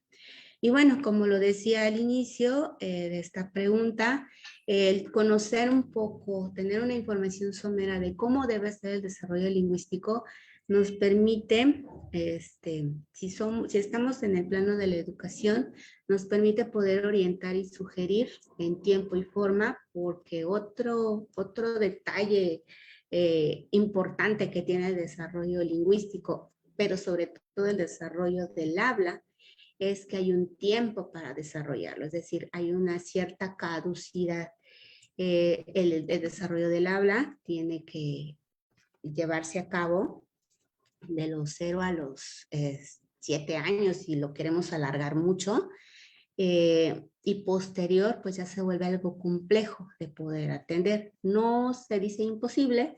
Y bueno, como lo decía al inicio de esta pregunta, el conocer un poco, tener una información somera de cómo debe ser el desarrollo lingüístico, nos permite, si estamos en el plano de la educación, nos permite poder orientar y sugerir en tiempo y forma, porque otro detalle importante que tiene el desarrollo lingüístico, pero sobre todo el desarrollo del habla, es que hay un tiempo para desarrollarlo, es decir, hay una cierta caducidad. El desarrollo del habla tiene que llevarse a cabo de los 0 a los 7 años, si lo queremos alargar mucho, y posterior, pues ya se vuelve algo complejo de poder atender. No se dice imposible,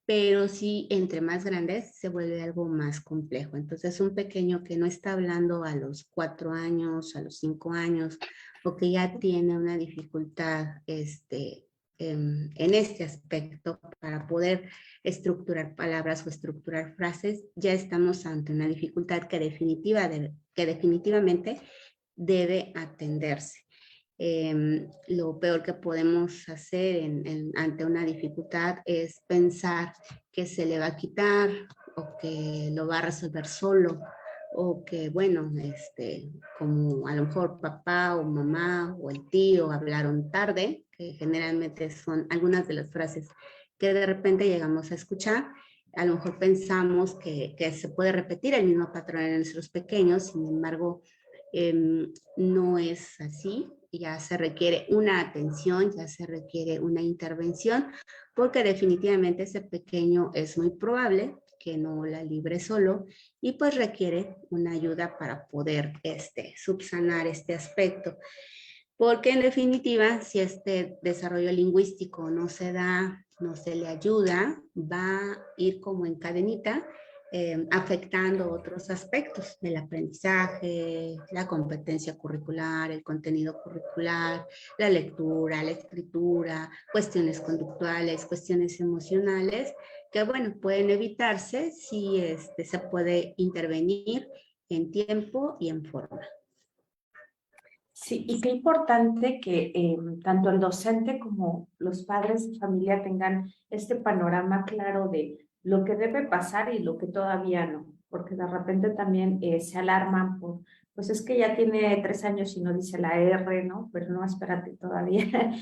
pero sí, entre más grandes se vuelve algo más complejo. Entonces, un pequeño que no está hablando a los 4 años, a los 5 años, o que ya tiene una dificultad en este aspecto para poder estructurar palabras o estructurar frases, ya estamos ante una dificultad que definitivamente debe atenderse. Lo peor que podemos hacer ante una dificultad es pensar que se le va a quitar o que lo va a resolver solo o que, bueno, como a lo mejor papá o mamá o el tío hablaron tarde, que generalmente son algunas de las frases que de repente llegamos a escuchar. A lo mejor pensamos que se puede repetir el mismo patrón en nuestros pequeños, sin embargo, no es así. Ya se requiere una atención, ya se requiere una intervención, porque definitivamente ese pequeño es muy probable que no la libre solo y pues requiere una ayuda para poder subsanar este aspecto. Porque en definitiva, si este desarrollo lingüístico no se da, no se le ayuda, va a ir como en cadenita, afectando otros aspectos del aprendizaje, la competencia curricular, el contenido curricular, la lectura, la escritura, cuestiones conductuales, cuestiones emocionales, que bueno, pueden evitarse si se puede intervenir en tiempo y en forma. Sí, y qué importante que tanto el docente como los padres de familia tengan este panorama claro de lo que debe pasar y lo que todavía no, porque de repente también se alarman por, pues es que ya tiene 3 años y no dice la R, ¿no? Pero no, espérate, todavía,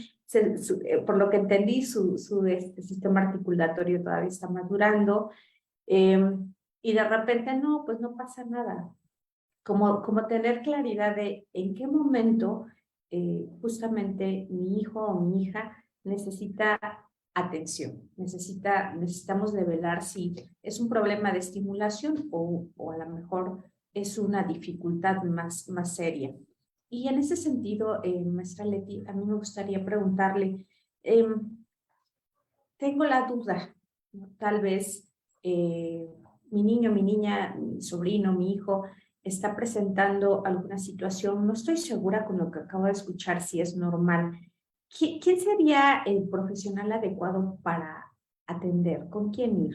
por lo que entendí, su sistema articulatorio todavía está madurando, y de repente no, pues no pasa nada como tener claridad de en qué momento justamente mi hijo o mi hija necesita atención, necesitamos develar si es un problema de estimulación o a lo mejor es una dificultad más seria. Y en ese sentido, maestra Leti, a mí me gustaría preguntarle, tengo la duda, ¿no? Tal vez mi niño, mi niña, mi sobrino, mi hijo está presentando alguna situación, no estoy segura con lo que acabo de escuchar si es normal. ¿Quién sería el profesional adecuado para atender? ¿Con quién ir?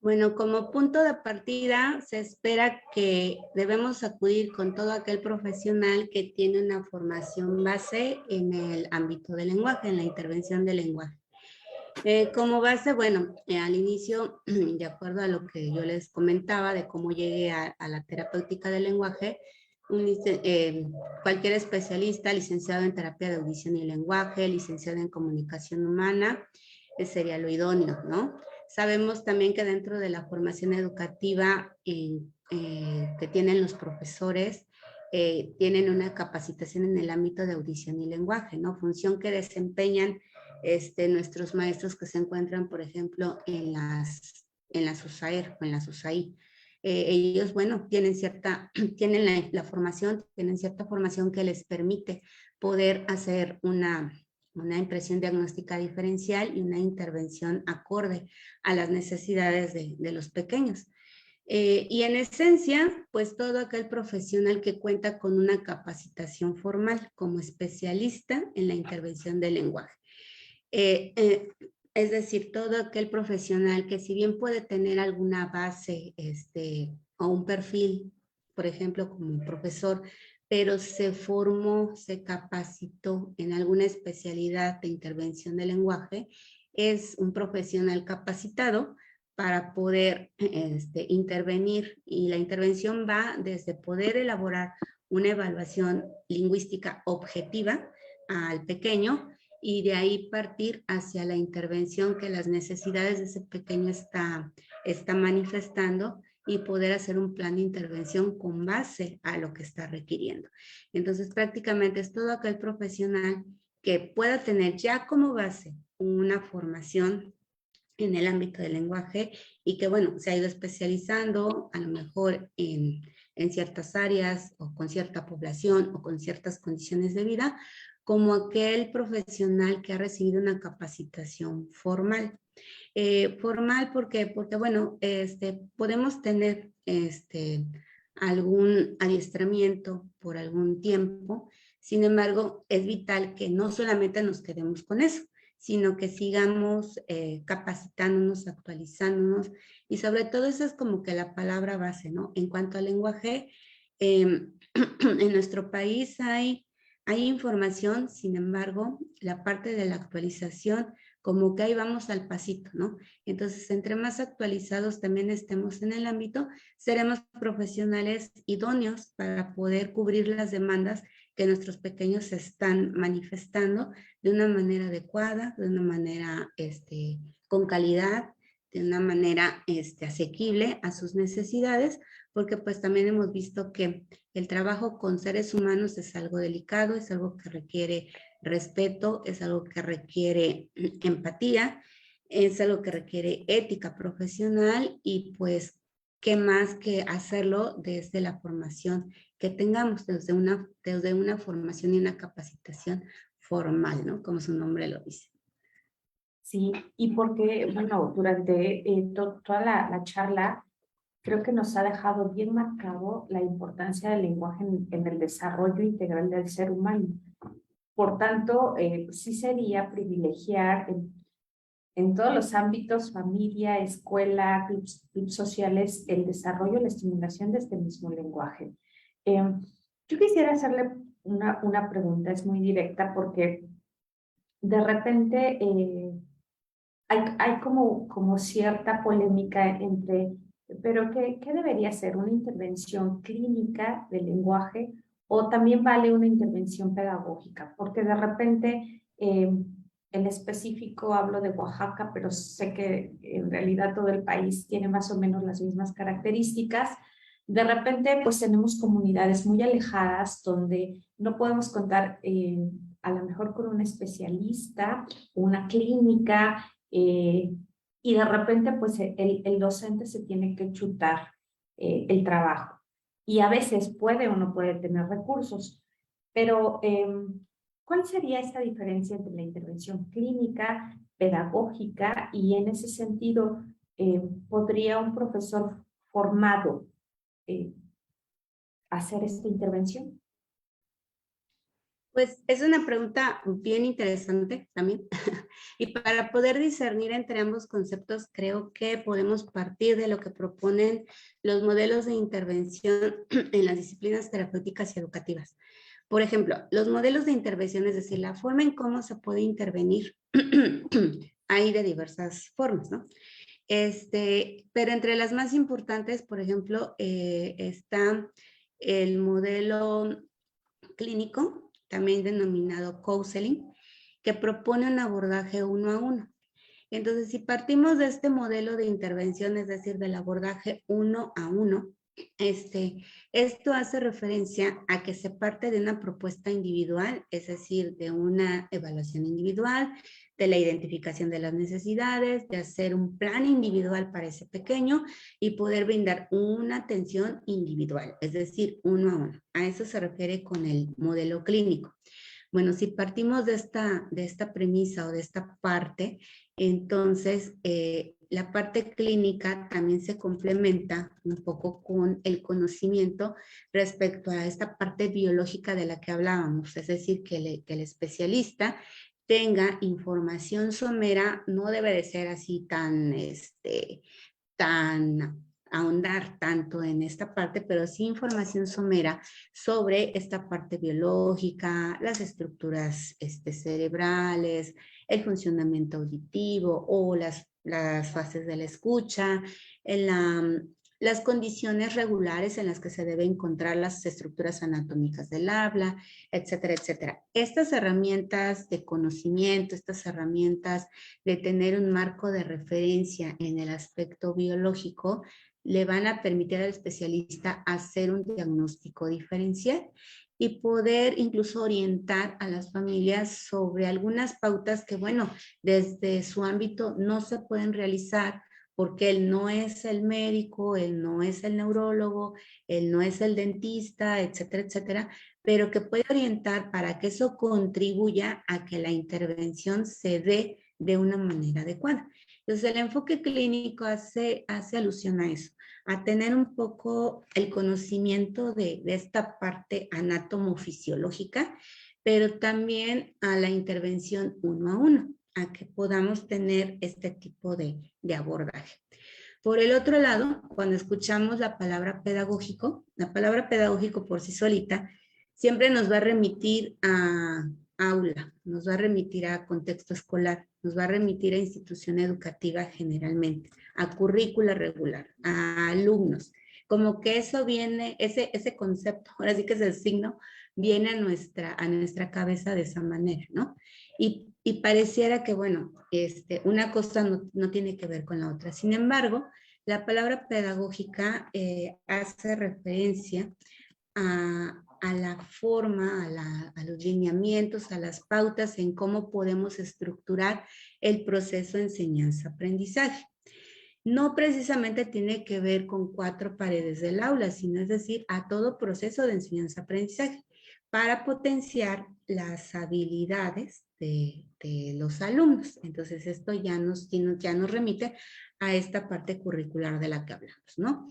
Bueno, como punto de partida, se espera que debemos acudir con todo aquel profesional que tiene una formación base en el ámbito del lenguaje, en la intervención del lenguaje. Como base, bueno, al inicio, de acuerdo a lo que yo les comentaba de cómo llegué a la terapéutica del lenguaje, cualquier especialista, licenciado en terapia de audición y lenguaje, licenciado en comunicación humana, sería lo idóneo, ¿no? Sabemos también que dentro de la formación educativa que tienen los profesores, tienen una capacitación en el ámbito de audición y lenguaje, ¿no? Función que desempeñan nuestros maestros que se encuentran, por ejemplo, en las USAER o en las USAI. Ellos, bueno, tienen tienen la formación, tienen cierta formación que les permite poder hacer una impresión diagnóstica diferencial y una intervención acorde a las necesidades de los pequeños. Y en esencia, pues todo aquel profesional que cuenta con una capacitación formal como especialista en la intervención del lenguaje. Es decir, todo aquel profesional que si bien puede tener alguna base o un perfil, por ejemplo, como profesor, pero se formó, se capacitó en alguna especialidad de intervención del lenguaje, es un profesional capacitado para poder intervenir. Y la intervención va desde poder elaborar una evaluación lingüística objetiva al pequeño, y de ahí partir hacia la intervención que las necesidades de ese pequeño está manifestando y poder hacer un plan de intervención con base a lo que está requiriendo. Entonces, prácticamente es todo aquel profesional que pueda tener ya como base una formación en el ámbito del lenguaje y que, bueno, se ha ido especializando a lo mejor en ciertas áreas o con cierta población o con ciertas condiciones de vida, como aquel profesional que ha recibido una capacitación formal. Formal porque, bueno, podemos tener algún adiestramiento por algún tiempo, sin embargo, es vital que no solamente nos quedemos con eso, sino que sigamos capacitándonos, actualizándonos, y sobre todo esa es como que la palabra base, ¿no? En cuanto al lenguaje, en nuestro país hay información, sin embargo, la parte de la actualización, como que ahí vamos al pasito, ¿no? Entonces, entre más actualizados también estemos en el ámbito, seremos profesionales idóneos para poder cubrir las demandas que nuestros pequeños están manifestando de una manera adecuada, de una manera con calidad, de una manera asequible a sus necesidades, porque pues también hemos visto que el trabajo con seres humanos es algo delicado, es algo que requiere respeto, es algo que requiere empatía, es algo que requiere ética profesional y pues qué más que hacerlo desde la formación que tengamos, desde una formación y una capacitación formal, ¿no? Como su nombre lo dice. Sí, y porque, bueno, durante toda la charla, creo que nos ha dejado bien marcado la importancia del lenguaje en el desarrollo integral del ser humano. Por tanto, sí sería privilegiar en todos los ámbitos, familia, escuela, clubs sociales, el desarrollo y la estimulación de este mismo lenguaje. Yo quisiera hacerle una pregunta, es muy directa, porque de repente hay como cierta polémica entre, pero ¿qué debería ser? ¿Una intervención clínica del lenguaje o también vale una intervención pedagógica? Porque de repente, en específico hablo de Oaxaca, pero sé que en realidad todo el país tiene más o menos las mismas características. De repente, pues tenemos comunidades muy alejadas donde no podemos contar a lo mejor con un especialista, una clínica, y de repente pues el docente se tiene que chutar el trabajo. y a veces puede o no puede tener recursos. Pero, ¿cuál sería esta diferencia entre la intervención clínica, pedagógica y en ese sentido, podría un profesor formado eh, hacer esta intervención? Pues es una pregunta bien interesante también. Y para poder discernir entre ambos conceptos, creo que podemos partir de lo que proponen los modelos de intervención en las disciplinas terapéuticas y educativas. Por ejemplo, los modelos de intervención, es decir, la forma en cómo se puede intervenir, hay de diversas formas, ¿no? Pero entre las más importantes, por ejemplo, está el modelo clínico, también denominado counseling, que propone un abordaje uno a uno. Entonces, si partimos de este modelo de intervención, es decir, del abordaje uno a uno, esto hace referencia a que se parte de una propuesta individual, es decir, de una evaluación individual, de la identificación de las necesidades, de hacer un plan individual para ese pequeño y poder brindar una atención individual, es decir, uno a uno. A eso se refiere con el modelo clínico. Bueno, si partimos de esta premisa o de esta parte, entonces la parte clínica también se complementa un poco con el conocimiento respecto a esta parte biológica de la que hablábamos, es decir, que el especialista tenga información somera, no debe de ser así tan ahondar tanto en esta parte, pero sí información somera sobre esta parte biológica, las estructuras cerebrales, el funcionamiento auditivo o las fases de la escucha, las condiciones regulares en las que se deben encontrar las estructuras anatómicas del habla, etcétera, etcétera. Estas herramientas de conocimiento, estas herramientas de tener un marco de referencia en el aspecto biológico, le van a permitir al especialista hacer un diagnóstico diferencial y poder incluso orientar a las familias sobre algunas pautas que, bueno, desde su ámbito no se pueden realizar porque él no es el médico, él no es el neurólogo, él no es el dentista, etcétera, etcétera, pero que puede orientar para que eso contribuya a que la intervención se dé de una manera adecuada. Entonces, el enfoque clínico hace alusión a eso, a tener un poco el conocimiento de esta parte anatomofisiológica, pero también a la intervención uno a uno, a que podamos tener este tipo de abordaje. Por el otro lado, cuando escuchamos la palabra pedagógico por sí solita, siempre nos va a remitir a aula, nos va a remitir a contexto escolar, nos va a remitir a institución educativa generalmente, a currícula regular, a alumnos. Como que eso viene, ese concepto, ahora sí que es el signo, viene a nuestra cabeza de esa manera, ¿no? Y pareciera que, bueno, una cosa no tiene que ver con la otra. Sin embargo, la palabra pedagógica hace referencia a la forma, a los lineamientos, a las pautas en cómo podemos estructurar el proceso de enseñanza-aprendizaje. No precisamente tiene que ver con cuatro paredes del aula, sino es decir, a todo proceso de enseñanza-aprendizaje para potenciar las habilidades de los alumnos. Entonces, esto ya nos remite a esta parte curricular de la que hablamos, ¿no?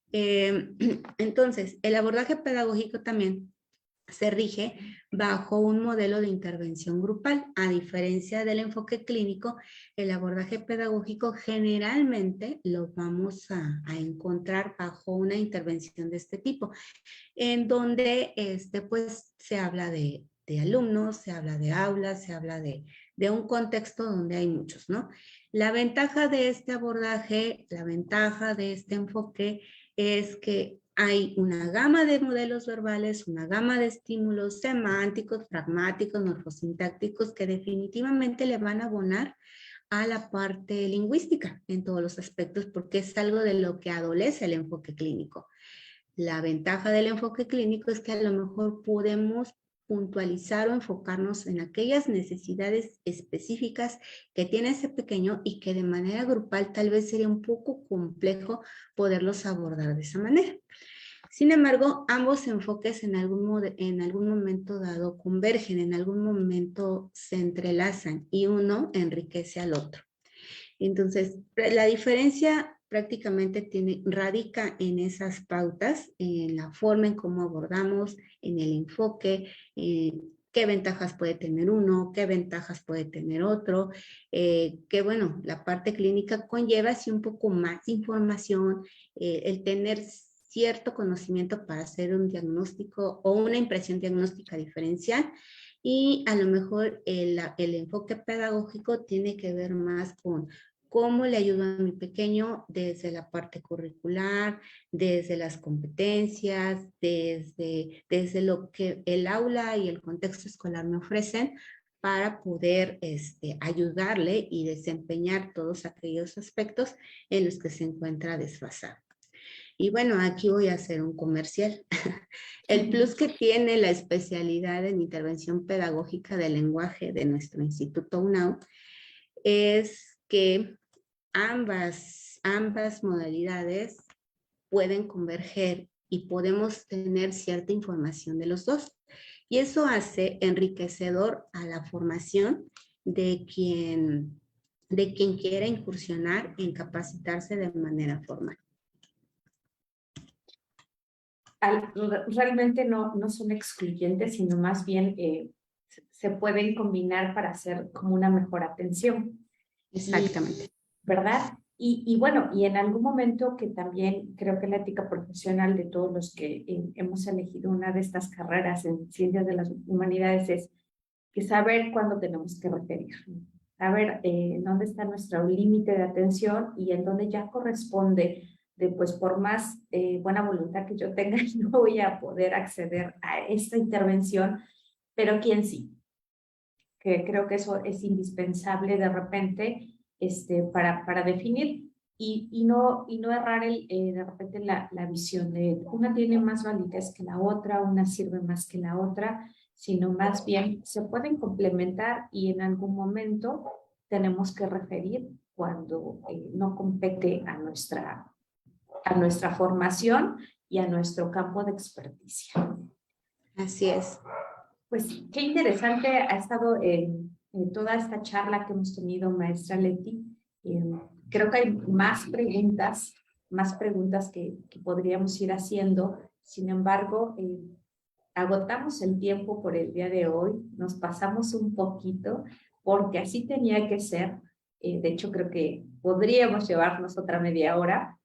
Entonces, el abordaje pedagógico también se rige bajo un modelo de intervención grupal. A diferencia del enfoque clínico, el abordaje pedagógico generalmente lo vamos a encontrar bajo una intervención de este tipo, en donde pues, se habla de alumnos, se habla de aulas, se habla de un contexto donde hay muchos, ¿no? La ventaja de este abordaje, la ventaja de este enfoque es que hay una gama de modelos verbales, una gama de estímulos semánticos, pragmáticos, morfosintácticos que definitivamente le van a abonar a la parte lingüística en todos los aspectos porque es algo de lo que adolece el enfoque clínico. La ventaja del enfoque clínico es que a lo mejor podemos puntualizar o enfocarnos en aquellas necesidades específicas que tiene ese pequeño y que de manera grupal tal vez sería un poco complejo poderlos abordar de esa manera. Sin embargo, ambos enfoques en algún momento dado convergen, en algún momento se entrelazan y uno enriquece al otro. Entonces, la diferencia prácticamente radica en esas pautas, en la forma en cómo abordamos, en el enfoque, qué ventajas puede tener uno, qué ventajas puede tener otro, que bueno, la parte clínica conlleva así un poco más de información, el tener cierto conocimiento para hacer un diagnóstico o una impresión diagnóstica diferencial, y a lo mejor el enfoque pedagógico tiene que ver más con cómo le ayudo a mi pequeño desde la parte curricular, desde las competencias, desde lo que el aula y el contexto escolar me ofrecen para poder ayudarle y desempeñar todos aquellos aspectos en los que se encuentra desfasado. Y bueno, aquí voy a hacer un comercial. El plus que tiene la especialidad en intervención pedagógica del lenguaje de nuestro Instituto UNAU es que ambas modalidades pueden converger y podemos tener cierta información de los dos. Y eso hace enriquecedor a la formación de quien quiera incursionar en capacitarse de manera formal. Realmente no son excluyentes, sino más bien se pueden combinar para hacer como una mejor atención. Exactamente. ¿Verdad? Y bueno, y en algún momento que también creo que la ética profesional de todos los que hemos elegido una de estas carreras en ciencias de las humanidades es que saber cuándo tenemos que referir, saber dónde está nuestro límite de atención y en dónde ya corresponde de, pues por más buena voluntad que yo tenga, no voy a poder acceder a esta intervención, pero quién sí, que creo que eso es indispensable de repente para definir y no errar de repente la visión de una tiene más validez que la otra, una sirve más que la otra, sino más bien se pueden complementar y en algún momento tenemos que referir cuando no compete a nuestra formación y a nuestro campo de experticia. Así es. Pues qué interesante ha estado toda esta charla que hemos tenido, maestra Leti. Creo que hay más preguntas que podríamos ir haciendo. Sin embargo, agotamos el tiempo por el día de hoy, nos pasamos un poquito, porque así tenía que ser. De hecho, creo que podríamos llevarnos otra media hora,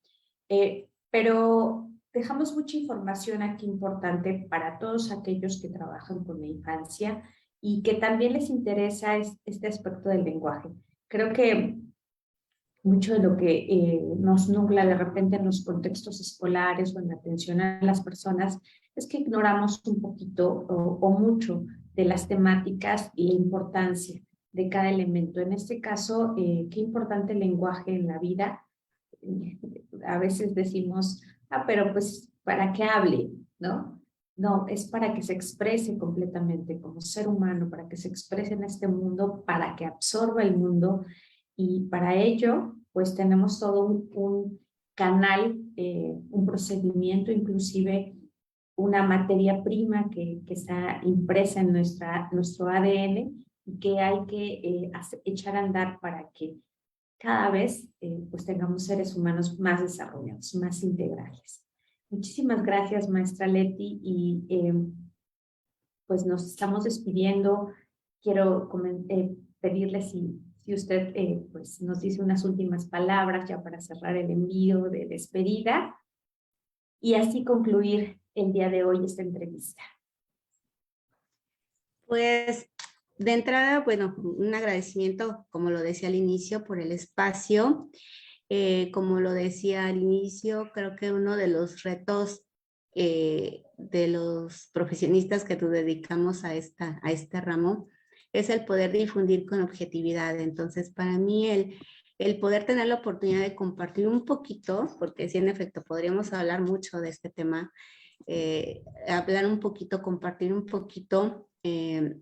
pero dejamos mucha información aquí importante para todos aquellos que trabajan con la infancia y que también les interesa este aspecto del lenguaje. Creo que mucho de lo que nos nubla de repente en los contextos escolares o en la atención a las personas es que ignoramos un poquito o mucho de las temáticas y la importancia de cada elemento. En este caso, qué importante el lenguaje en la vida. A veces decimos, pero pues para que hable, ¿no? No, es para que se exprese completamente como ser humano, para que se exprese en este mundo, para que absorba el mundo y para ello, pues tenemos todo un canal, un procedimiento, inclusive una materia prima que está impresa en nuestro ADN y que hay que echar a andar para que cada vez pues tengamos seres humanos más desarrollados, más integrales. Muchísimas gracias, maestra Leti, y pues nos estamos despidiendo. Quiero pedirle si usted pues nos dice unas últimas palabras ya para cerrar el envío de despedida y así concluir el día de hoy esta entrevista. Pues de entrada, bueno, un agradecimiento, como lo decía al inicio, por el espacio. Como lo decía al inicio, creo que uno de los retos de los profesionistas que nos dedicamos a este ramo es el poder difundir con objetividad. Entonces, para mí el poder tener la oportunidad de compartir un poquito, porque sí, en efecto, podríamos hablar mucho de este tema, hablar un poquito, compartir un poquito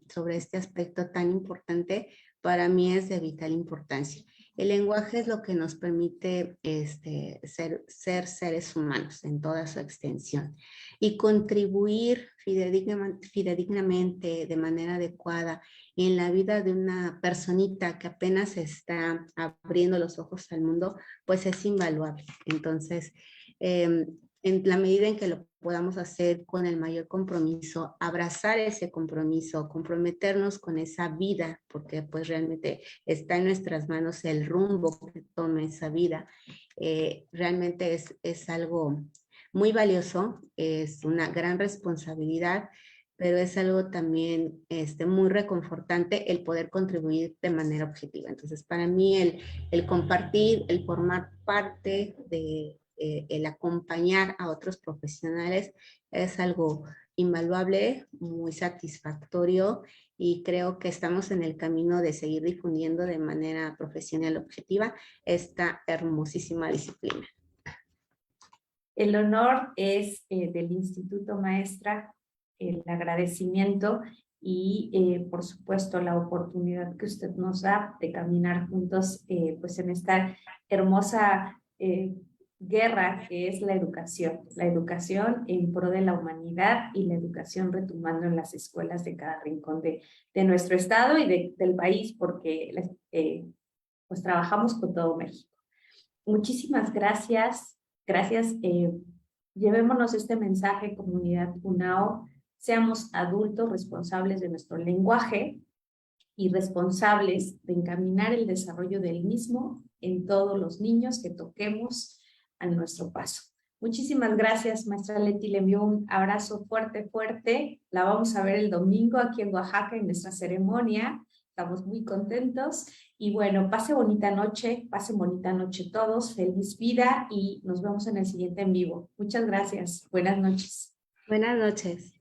sobre este aspecto tan importante, para mí es de vital importancia. El lenguaje es lo que nos permite ser seres humanos en toda su extensión y contribuir fidedignamente, de manera adecuada, en la vida de una personita que apenas está abriendo los ojos al mundo, pues es invaluable. Entonces, en la medida en que lo podamos hacer con el mayor compromiso, abrazar ese compromiso, comprometernos con esa vida, porque pues realmente está en nuestras manos el rumbo que tome esa vida, realmente es algo muy valioso, es una gran responsabilidad, pero es algo también muy reconfortante el poder contribuir de manera objetiva. Entonces, para mí el compartir, el formar parte de el acompañar a otros profesionales es algo invaluable, muy satisfactorio, y creo que estamos en el camino de seguir difundiendo de manera profesional objetiva esta hermosísima disciplina. El honor es del Instituto Maestra, el agradecimiento y por supuesto la oportunidad que usted nos da de caminar juntos pues en esta hermosa guerra que es la educación en pro de la humanidad y la educación retumbando en las escuelas de cada rincón de nuestro estado y del país, porque pues trabajamos con todo México. Muchísimas gracias. Gracias. Llevémonos este mensaje, comunidad UNAO. Seamos adultos responsables de nuestro lenguaje y responsables de encaminar el desarrollo del mismo en todos los niños que toquemos a nuestro paso. Muchísimas gracias, maestra Leti. Le envío un abrazo fuerte, fuerte. La vamos a ver el domingo aquí en Oaxaca en nuestra ceremonia. Estamos muy contentos. Y bueno, pasen bonita noche todos, feliz vida y nos vemos en el siguiente en vivo. Muchas gracias. Buenas noches. Buenas noches.